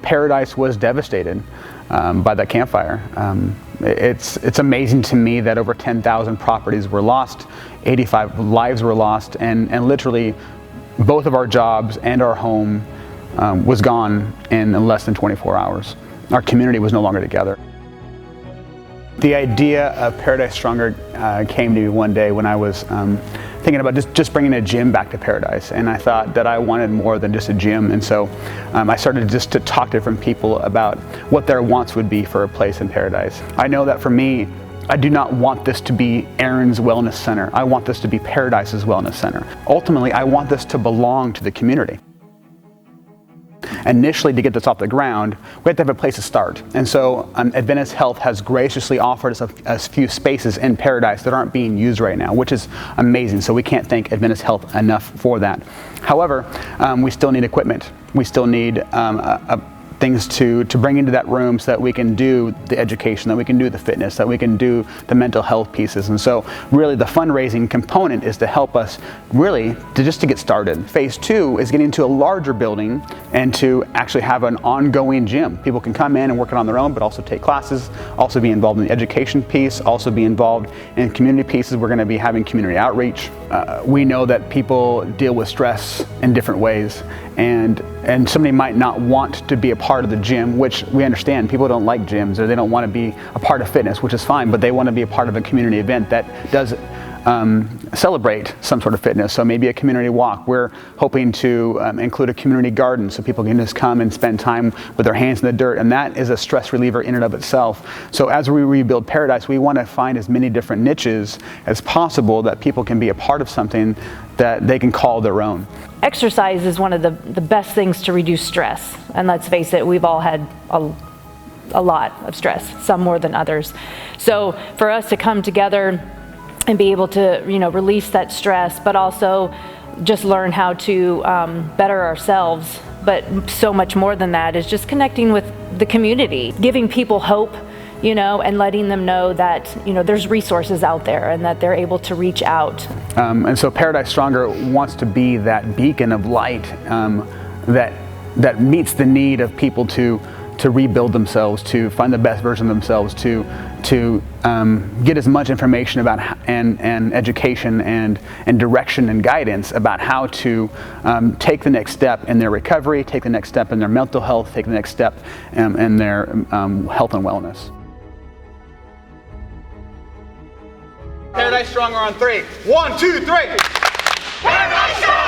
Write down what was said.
Paradise was devastated by that campfire. It's amazing to me that over 10,000 properties were lost, 85 lives were lost, and literally both of our jobs and our home was gone in less than 24 hours. Our community was no longer together. The idea of Paradise Stronger came to me one day when I was thinking about just bringing a gym back to Paradise, and I thought that I wanted more than just a gym, and so I started just to talk to different people about what their wants would be for a place in Paradise. I know that for me, I do not want this to be Aaron's Wellness Center. I want this to be Paradise's Wellness Center. Ultimately, I want this to belong to the community. Initially, to get this off the ground, we have to have a place to start. And so Adventist Health has graciously offered us a few spaces in Paradise that aren't being used right now, which is amazing. So we can't thank Adventist Health enough for that. However, we still need equipment. We still need things to bring into that room so that we can do the education, that we can do the fitness, that we can do the mental health pieces. And so really the fundraising component is to help us really just to get started. Phase 2 is getting into a larger building and to actually have an ongoing gym. People can come in and work it on their own, but also take classes, also be involved in the education piece, also be involved in community pieces. We're going to be having community outreach. We know that people deal with stress in different ways, and somebody might not want to be a part of the gym, which we understand. People don't like gyms, or they don't want to be a part of fitness, which is fine, but they want to be a part of a community event that does celebrate some sort of fitness. So maybe a community walk. We're hoping to include a community garden so people can just come and spend time with their hands in the dirt, and that is a stress reliever in and of itself. So as we rebuild Paradise, we want to find as many different niches as possible that people can be a part of something that they can call their own. Exercise is one of the best things to reduce stress, and let's face it, we've all had a lot of stress, some more than others. So for us to come together and be able to release that stress, but also just learn how to better ourselves, but so much more than that is just connecting with the community, giving people hope, and letting them know that there's resources out there and that they're able to reach out. And so Paradise Stronger wants to be that beacon of light that meets the need of people to rebuild themselves, to find the best version of themselves, to get as much information about and education and direction and guidance about how to take the next step in their recovery, take the next step in their mental health, take the next step in their health and wellness. Paradise Stronger on 3. 1, 2, 3. Paradise Stronger!